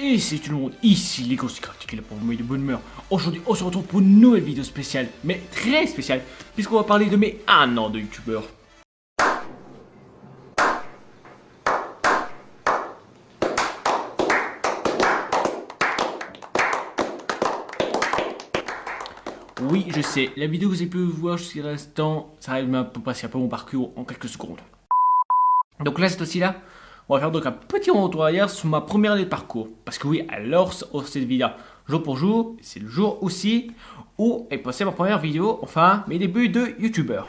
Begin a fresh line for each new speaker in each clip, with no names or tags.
Et c'est tout le monde, ici les grosses craques qui est là pour vous mettre de bonne humeur. Aujourd'hui on se retrouve pour une nouvelle vidéo spéciale, mais très spéciale, puisqu'on va parler de mes 1 an de youtubeur. Oui, je sais, la vidéo que vous avez pu voir jusqu'à l'instant, ça arrive à peu passer un peu mon parcours en quelques secondes. Donc là, cette fois-ci-là, on va faire donc un petit retour arrière sur ma première année de parcours. Parce que oui, alors, cette vidéo, jour pour jour, c'est le jour aussi où est passée ma première vidéo, enfin, mes débuts de youtubeur.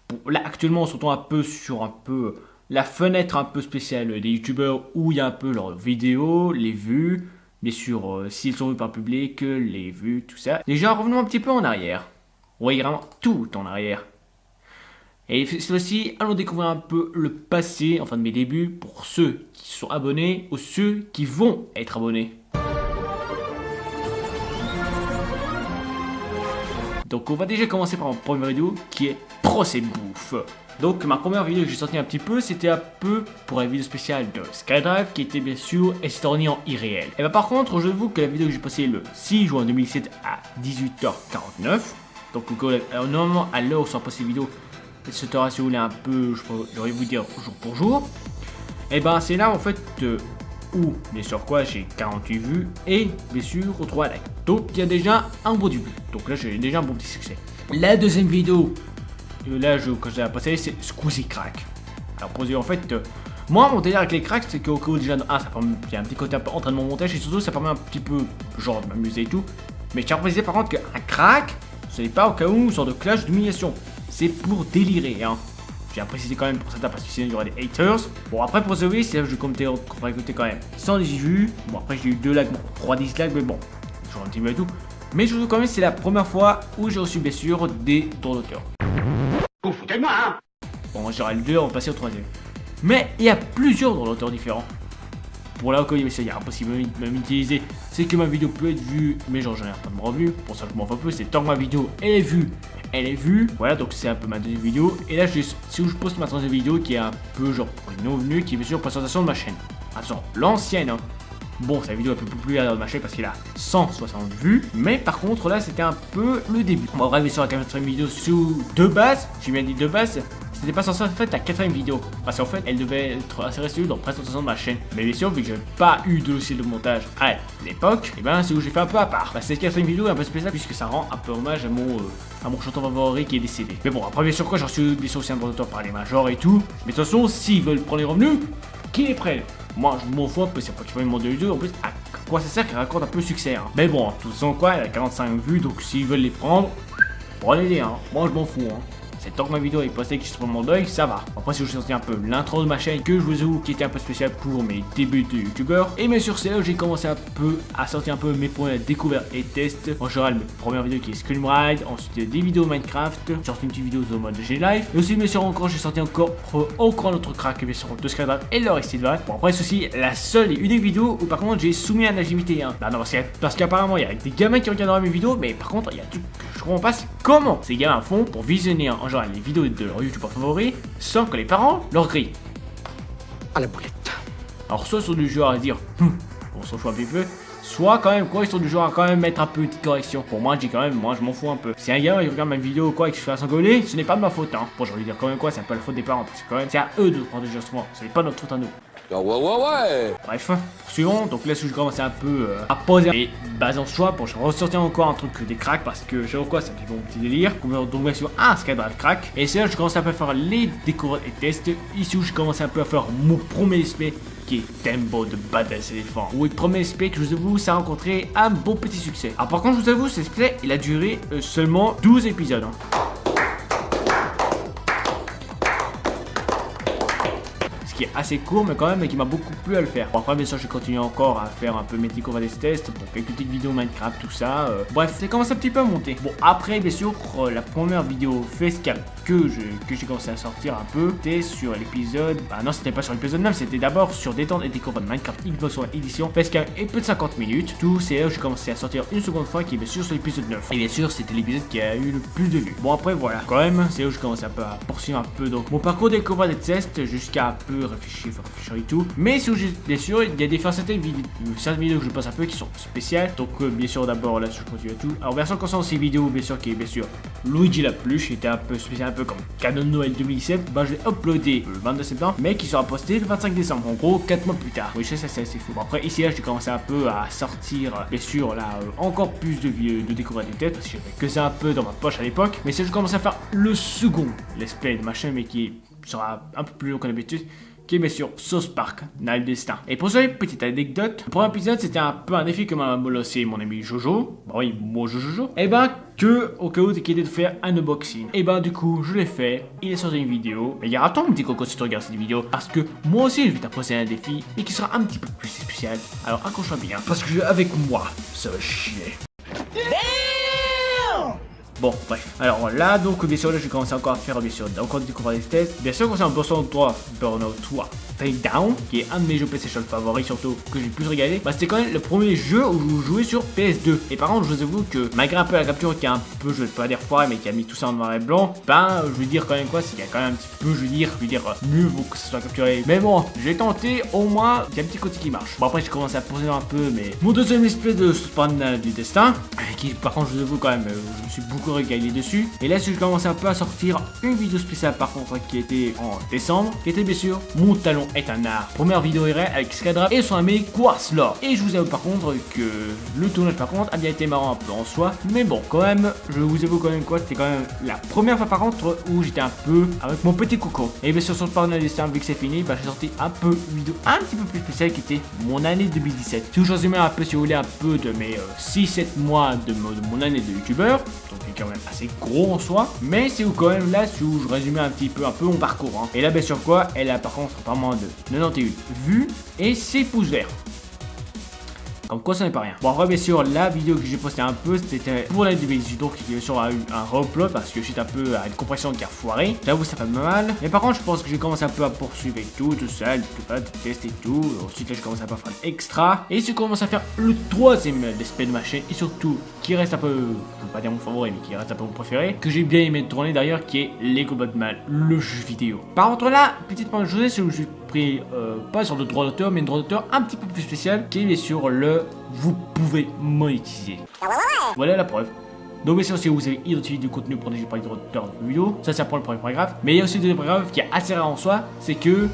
Bon, là, actuellement, on se retrouve un peu sur la fenêtre un peu spéciale des youtubeurs où il y a un peu leurs vidéos, les vues. Bien sûr, s'ils sont vus par le public, les vues, tout ça. Déjà, revenons un petit peu en arrière. On voit vraiment tout en arrière. Et cette fois-ci, allons découvrir un peu le passé, enfin de mes débuts, pour ceux qui sont abonnés ou ceux qui vont être abonnés. Donc on va déjà commencer par ma première vidéo qui est Procès Bouffe. Donc ma première vidéo que j'ai sortie un petit peu, c'était un peu pour la vidéo spéciale de Skydrive qui était bien sûr tournée en irréel. Et bah par contre, je vous avoue que la vidéo que j'ai postée le 6 juin 2007 à 18h49, donc normalement à l'heure où sont postées les vidéos, cette ratio là un peu, j'aurais vous dire jour pour jour. Et ben c'est là en fait où bien sûr quoi j'ai 48 vues et bien sûr 3 likes. Donc il y a déjà un beau début. Donc là j'ai déjà un bon petit succès. La deuxième vidéo, là quand j'ai passé c'est Squeezie Crack. Alors pour dire en fait, moi mon délire avec les cracks c'est qu'au cas où déjà ça permet, il y a un petit côté un peu entraînement montage et surtout ça permet un petit peu genre de m'amuser et tout. Mais je tiens à préciser par contre qu'un crack ce n'est pas au cas où une sorte de clash d'humiliation. C'est pour délirer, hein. J'ai à préciser quand même pour certains parce que sinon il y aura des haters. Bon, après pour The Way, c'est là que je comptais quand même 118 vues. Bon, après j'ai eu 2 likes, bon, 3 dislikes, mais bon, je continue et tout. Mais je vous dis quand même, c'est la première fois où j'ai reçu bien sûr des droits d'auteur.
Vous foutez de moi, hein?
Bon, j'aurai le 2, on va passer au 3e. Mais il y a plusieurs droits d'auteur différents. Pour là, il y a impossible même utiliser, c'est que ma vidéo peut être vue, mais genre j'en ai pas de revue. Pour ça, je m'en fous peu, c'est tant que ma vidéo elle est vue. Voilà, donc c'est un peu ma deuxième vidéo. Et là, si je poste ma troisième vidéo qui est un peu genre pour les non venus, qui est bien sûr présentation de ma chaîne. Attention, l'ancienne, hein. Bon, sa vidéo est un peu plus populaire de ma chaîne parce qu'il a 160 vues. Mais par contre, là, c'était un peu le début. On va regarder sur la quatrième vidéo sous deux bases. J'ai bien dit deux bases. C'était pas censé être la quatrième vidéo. Parce qu'en fait, elle devait être assez restée dans présentation de ma chaîne. Mais bien sûr, vu que j'avais pas eu de dossier de montage à l'époque, et ben c'est où j'ai fait un peu à part. Bah, cette quatrième vidéo est un peu spéciale puisque ça rend un peu hommage à mon chanteur favori qui est décédé. Mais bon, après, bien sûr, quoi, j'en suis bien sûr aussi un droit d'auteur par les majors et tout. Mais de toute façon, s'ils veulent prendre les revenus, qu'ils les prennent. Moi, je m'en fous un peu, c'est pas qu'ils prennent mon vidéo. En plus, à quoi ça sert qu'ils racontent un peu le succès, hein. Mais bon, de toute façon, quoi, elle a 45 vues, donc s'ils veulent les prendre, prenez-les, hein. Moi, je m'en fous, hein. C'est tant que ma vidéo est postée que je suis sur mon deuil, ça va. Après, si je vous ai sorti un peu l'intro de ma chaîne que je vous avoue qui était un peu spécial pour mes débuts de youtubeur. Et bien sûr, c'est là où j'ai commencé un peu à sortir un peu mes premières découvertes et tests. En général, mes premières vidéos qui est Scream Ride, ensuite des vidéos Minecraft, j'ai sorti une petite vidéo de mode G-Life. Et aussi, bien sûr, encore, j'ai sorti encore un autre crack, bien sûr, de Skydrive et leur Extended. Bon, après, ceci, la seule et unique vidéo où par contre j'ai soumis à la LGBT, hein. Bah non, parce qu'apparemment, il y a des gamins qui regardent mes vidéos, mais par contre, il y a un truc que je comprends pas, c'est comment ces gamins font pour visionner, hein, en général, les vidéos de leur youtubeur favori sans que les parents leur grillent.
À la boulette.
Alors soit ils sont du genre à dire on s'en fout un petit peu, soit quand même quoi ils sont du genre à quand même mettre un peu une petite correction. Pour moi je dis quand même, moi je m'en fous un peu. Si un gars il regarde ma vidéo ou quoi et qu'il se fait s'engueuler, ce n'est pas de ma faute, hein. Bon, j'ai envie de dire quand même quoi, c'est un peu la faute des parents parce que quand même c'est à eux de prendre des justement, ce n'est pas notre faute à nous.
Ouais.
Bref, poursuivons. Donc là, je commençais un peu à poser et baser en choix pour ressortir encore un truc des cracks parce que j'ai quoi, ça me fait mon petit délire. Donc bien sûr, un Skydrive crack. Et c'est là que je commençais un peu à faire les découvertes et tests. Ici où je commençais un peu à faire mon premier SP qui est Tembo de Badass Elephant. Oui, premier SP que je vous avoue, ça a rencontré un bon petit succès. Alors par contre, je vous avoue, cet SP, il a duré seulement 12 épisodes. Hein. Qui est assez court mais quand même et qui m'a beaucoup plu à le faire. Bon, après bien sûr j'ai continué encore à faire un peu mes découvertes des tests pour quelques petites vidéos Minecraft tout ça. Bref, ça commence un petit peu à monter. Bon après bien sûr la première vidéo facecam que j'ai commencé à sortir un peu, c'était sur l'épisode, bah non c'était pas sur l'épisode 9, c'était d'abord sur détente et découverte Minecraft Xbox One Edition facecam et peu de 50 minutes. Tout c'est là où j'ai commencé à sortir une seconde fois qui est bien sûr sur l'épisode 9. Et bien sûr c'était l'épisode qui a eu le plus de vues. Bon après voilà, quand même c'est là où je commence un peu à poursuivre un peu donc mon parcours découverte des tests jusqu'à un peu réfléchir et tout. Mais si bien sûr, il y a certaines vidéos que je passe un peu qui sont spéciales. Donc bien sûr d'abord là je continue et tout. Alors version concernant ces vidéos bien sûr qui est bien sûr Luigi la peluche, qui était un peu spécial, un peu comme cadeau de Noël 2017. Bah je l'ai uploadé le 22 septembre, mais qui sera posté le 25 décembre. En gros 4 mois plus tard. Oui je sais ça c'est assez fou. Bon, après ici là j'ai commencé un peu à sortir bien sûr là encore plus de découvrir des têtes parce que j'avais que ça un peu dans ma poche à l'époque. Mais si je commence à faire le second let's play de ma chaîne, mais qui sera un peu plus long que d'habitude, qui est bien sûr South Park, Night Destin. Et pour cette petite anecdote, le premier épisode c'était un peu un défi que m'a lancé mon ami Jojo. Bah oui, moi Jojo. Et ben que au cas où t'es qui était de faire un unboxing. Et ben du coup je l'ai fait, il est sorti une vidéo. Mais il y aura ton petit coco si tu regardes cette vidéo, parce que moi aussi je vais t'imposer un défi, et qui sera un petit peu plus spécial. Alors accroche-toi bien, parce que avec moi, ça va chier. Bon, bref. Alors là, donc, bien sûr, là, je vais commencer encore à faire, bien sûr, encore découvrir des tests. Bien sûr, concernant Burnout 3, Takedown, qui est un de mes jeux PlayStation favoris, surtout, que j'ai le plus regardé, bah, c'était quand même le premier jeu où je jouais sur PS2. Et par contre, je vous avoue que, malgré un peu la capture qui est un peu, je vais pas dire foirée, mais qui a mis tout ça en noir et blanc, ben, je veux dire quand même quoi, c'est qu'il y a quand même un petit peu, je veux dire, mieux vaut que ce soit capturé. Mais bon, j'ai tenté, au moins, il y a un petit côté qui marche. Bon, après, j'ai commencé à poser un peu, mais mon deuxième espèce de Spawn du destin, qui, par contre, je vous avoue quand même, je me suis beaucoup régalé dessus. Et là, je commençais un peu à sortir une vidéo spéciale, par contre, qui était en décembre, qui était bien sûr Mon talon est un art. Première vidéo réelle avec Skydra et son ami Quartzlord. Et je vous avoue par contre que le tournage par contre a bien été marrant un peu en soi. Mais bon, quand même, je vous avoue quand même quoi, c'était quand même la première fois par contre où j'étais un peu avec mon petit coco. Et bien sûr sur le partenaire destin, vu que c'est fini, bah j'ai sorti un peu une vidéo un petit peu plus spéciale qui était mon année 2017. Si vous choisissez un peu, si vous voulez, un peu de mes 6-7 mois de mon année de youtubeur, donc qui est quand même assez gros en soi, mais c'est où quand même là où je résumais un petit peu mon parcours. Hein. Et là, bien sûr quoi, elle a par contre apparemment de 91 vues et 6 pouces verts. Comme quoi ça n'est pas rien. Bon après bien sûr la vidéo que j'ai postée un peu c'était pour l'année 2018, donc qui bien sûr a eu un re-upload parce que j'étais un peu à une compression qui a foiré. J'avoue ça fait mal. Mais par contre je pense que j'ai commencé un peu à poursuivre et tout ça, des tests et tout. Ensuite là je commence à pas faire l'extra. Et je commence à faire le troisième aspect de ma chaîne et surtout qui reste un peu, je veux pas dire mon favori mais qui reste un peu mon préféré, que j'ai bien aimé de tourner d'ailleurs, qui est Lego Batman, le jeu vidéo. Par contre là, petite point de chose, c'est où je suis pris pas sur le droit d'auteur mais un droit d'auteur un petit peu plus spécial qui est bien sûr le vous pouvez monétiser. Voilà la preuve. Donc bien sûr si vous avez identifié du contenu protégé par les droits d'auteur de vidéo, ça c'est pour le premier paragraphe. Mais il y a aussi le deuxième paragraphe qui est assez rare en soi, c'est que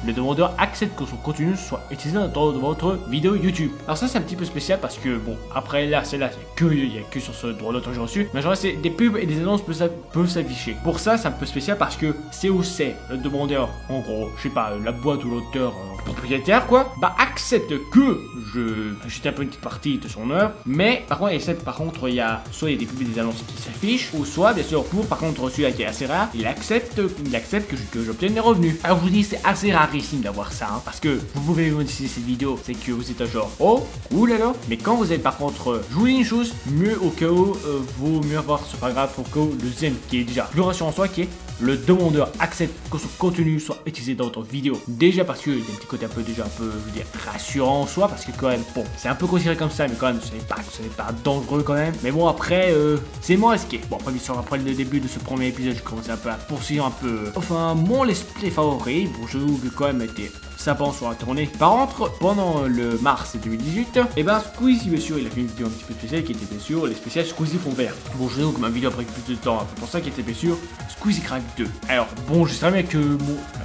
le demandeur accepte que son contenu soit utilisé dans votre vidéo YouTube. Alors ça c'est un petit peu spécial parce que bon, après là celle-là il n'y a que sur ce droit d'auteur que j'ai reçu. Mais genre c'est des pubs et des annonces peuvent s'afficher. Pour ça c'est un peu spécial parce que c'est où c'est le demandeur, en gros, je sais pas, la boîte ou l'auteur propriétaire quoi, bah accepte que j'étais un peu une petite partie de son œuvre, mais par contre il y a soit il y a des pubs et des annonces qui s'affichent, ou soit bien sûr pour par contre celui-là qui est assez rare, il accepte que j'obtienne des revenus. Alors je vous dis c'est assez rarissime d'avoir ça, hein, parce que vous pouvez monétiser cette vidéo, c'est que vous êtes un genre oh cool alors, mais quand vous avez par contre, je vous dis une chose, mieux au cas où vaut mieux avoir ce paragraphe au cas où le deuxième qui est déjà plus rassurant en soi, qui est le demandeur accepte que son contenu soit utilisé dans votre vidéo. Déjà parce qu'il y a un petit côté un peu déjà un peu, je veux dire, rassurant en soi, parce que quand même, bon, c'est un peu considéré comme ça, mais quand même, ce n'est pas dangereux quand même. Mais bon, après, c'est moins risqué. Bon, après, bien sûr, après le début de ce premier épisode, je commence un peu à poursuivre un peu, enfin, mon let's play favori. Bon, je vous que quand même été sympa sur la tournée. Par contre, pendant le mars 2018, et ben Squeezie, bien sûr, il a fait une vidéo un petit peu spéciale qui était bien sûr les spéciales Squeezie fond vert. Bon, je sais donc ma vidéo a pris plus de temps, un peu pour ça qui était bien sûr Squeezie Crack 2. Alors, bon, je sais bien que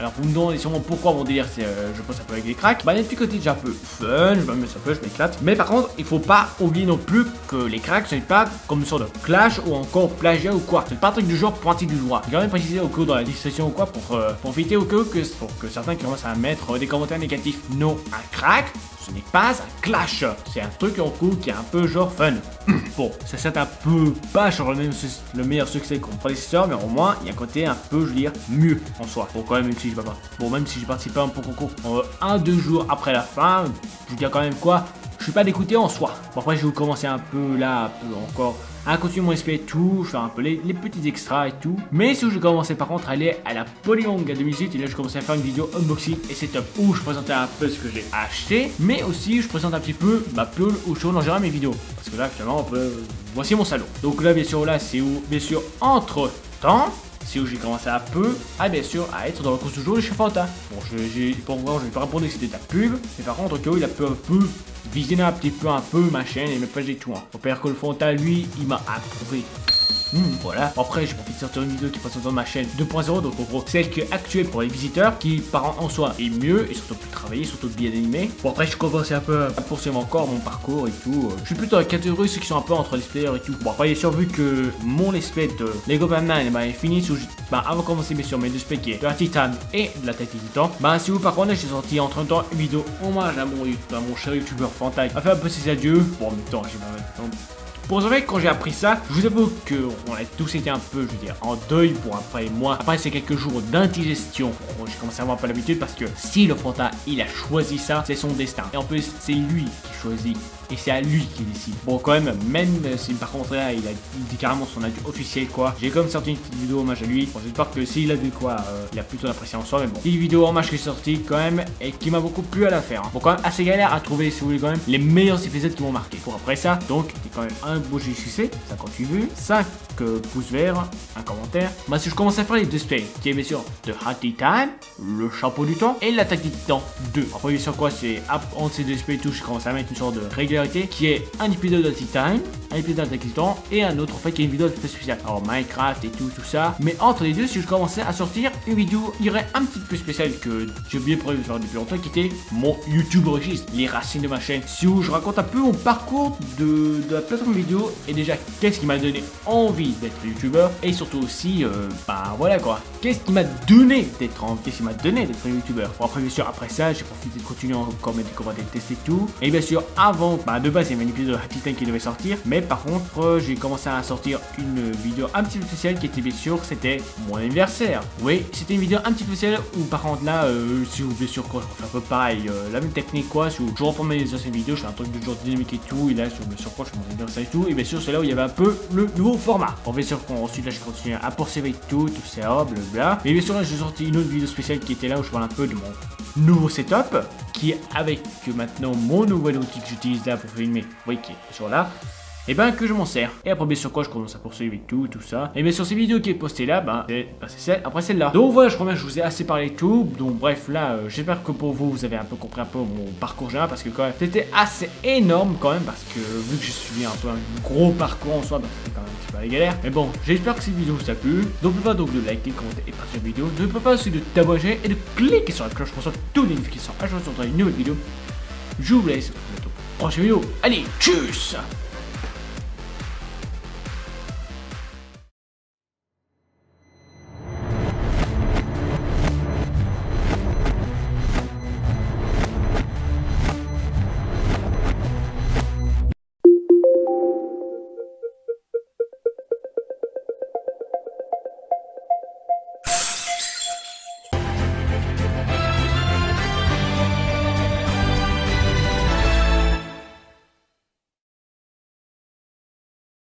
alors vous me demandez sûrement pourquoi mon délire c'est je pense un peu avec des cracks. Bah, il y a un petit côté déjà un peu fun, je m'amuse un peu, je m'éclate. Mais par contre, il faut pas oublier non plus que les cracks ce n'est pas comme une sorte de clash ou encore plagiat ou quoi. C'est pas un truc du genre pointé du doigt. J'ai quand même précisé au cas où dans la description ou quoi pour éviter au cas où pour que certains commencent à mettre des commentaires négatifs. Non, un crack, ce n'est pas un clash. C'est un truc en cours qui est un peu genre fun. Bon, ça c'est un peu pas genre le meilleur succès qu'on prédécesseur, mais au moins il y a un côté un peu, je veux dire, mieux en soi. Bon, quand même, même si je même si j'ai participé à un concours 1-2 jours après la fin, je veux dire quand même quoi, je suis pas dégoûté en soi. Bon, après je vais vous commencer un peu là, un peu encore à continuer mon SP et tout, faire un peu les petits extras et tout. Mais si je vais commencer par contre à aller à la Polymanga 2018, et là je commençais à faire une vidéo unboxing et setup où je présentais un peu ce que j'ai acheté, mais aussi je présente un petit peu ma pile où je tourne en général mes vidéos. Parce que là actuellement voici mon salon. Donc là bien sûr là c'est où bien sûr entre temps c'est où j'ai commencé un peu à bien sûr à être dans le course du jour de chez Fanta. Bon, pour moi, je vais pas répondre que c'était de la pub, mais par contre, il a pu un peu visionner un peu ma chaîne et mes pages et tout. Hein. Mon père Fanta, lui, il m'a approuvé. Voilà. Après, j'ai profité de sortir une vidéo qui passe dans ma chaîne 2.0, donc en gros, celle qui est actuelle pour les visiteurs, qui par en soi est mieux et surtout plus travaillé, surtout bien animé. Bon, après, je commence un peu à poursuivre encore mon parcours et tout. Je suis plutôt dans la catégorie ceux qui sont un peu entre les players et tout. Bon, après, il est sûr vu que mon let's play de Lego Batman est fini sous. Avant de commencer, bien sûr, mes deux specs qui est de la Titan et de la tête des Titans. Si vous, par contre, j'ai sorti entre temps une vidéo hommage à mon cher youtubeur Fanta. A fait un peu ses adieux. Bon, en même temps, j'ai pas. Pour vrai, quand j'ai appris ça, je vous avoue qu'on a tous été un peu, je veux dire, en deuil pour après moi. Après ces quelques jours d'indigestion, j'ai commencé à avoir pas l'habitude parce que si le Fanta, il a choisi ça, c'est son destin. Et en plus, c'est lui qui choisit. Et c'est à lui qui décide. Bon, quand même si par contre là, il dit carrément son adieu officiel, quoi. J'ai quand même sorti une petite vidéo hommage à lui. Bon, j'espère que s'il a dit quoi, il a plutôt apprécié en soi, mais bon. Petite vidéo hommage qui est sortie quand même et qui m'a beaucoup plu à la faire. Hein. Bon, quand même assez galère à trouver, si vous voulez, quand même, les meilleurs épisodes qui m'ont marqué. Pour après ça, donc, c'était quand même un beau succès, 58 vues, 5 pouces verts, un commentaire. Si je commence à faire les deux specs, qui est bien sûr de Happy Time, le chapeau du temps et l'attaque des titans 2. Après, bien sûr, quoi, c'est entre ces deux specs et tout, je commence à mettre une sorte de régularité qui est un épisode de Time, un épisode d'attaque des titans et un autre en fait qui est une vidéo spéciale. Alors, Minecraft et tout ça. Mais entre les deux, si je commençais à sortir une vidéo, il y aurait un petit peu spécial que j'ai bien prévu de faire depuis longtemps, qui était mon YouTube registre, les racines de ma chaîne. Si où je raconte un peu mon parcours de la plateforme vidéo et déjà qu'est-ce qui m'a donné envie d'être youtubeur et surtout aussi voilà quoi, qu'est-ce qui m'a donné d'être youtubeur. Bon, après bien sûr après ça j'ai profité de continuer encore mes découvertes et de tester tout et bien sûr avant de base il y avait un épisode de Happy Time qui devait sortir, mais par contre j'ai commencé à sortir une vidéo un petit peu spéciale qui était bien sûr c'était mon anniversaire. Oui, c'était une vidéo un petit peu spéciale où par contre là si vous bien sûr quoi je refais un peu pareil la même technique quoi, si je reprends mes anciennes vidéos je fais un truc de genre dynamique et tout et là sur bien sûr quoi je fais mon anniversaire et tout et bien sûr c'est là où il y avait un peu le nouveau format. Bon, bien sûr ensuite là je continue à poursuivre tout ça blablabla, mais bien sûr là j'ai sorti une autre vidéo spéciale qui était là où je parle un peu de mon nouveau setup qui est avec maintenant mon nouvel outil que j'utilise là pour filmer, oui qui est sur là et que je m'en sers. Et après bien sûr quoi je commence à poursuivre et tout ça. Et bien sûr ces vidéos qui est postée là, c'est celle après celle-là. Donc voilà, je crois bien que je vous ai assez parlé de tout. Donc bref là, j'espère que pour vous, vous avez un peu compris un peu mon parcours général parce que quand même c'était assez énorme quand même parce que vu que j'ai suivi un peu un gros parcours en soi, c'était quand même un petit peu la galère. Mais bon, j'espère que cette vidéo vous a plu. N'oubliez pas donc de liker, commenter et partager la vidéo. N'oubliez pas aussi de t'abonner et de cliquer sur la cloche pour recevoir toutes les notifications à chaque fois que je une nouvelle vidéo. Je vous laisse. À bientôt. Prochaine vidéo. Allez, tchuss!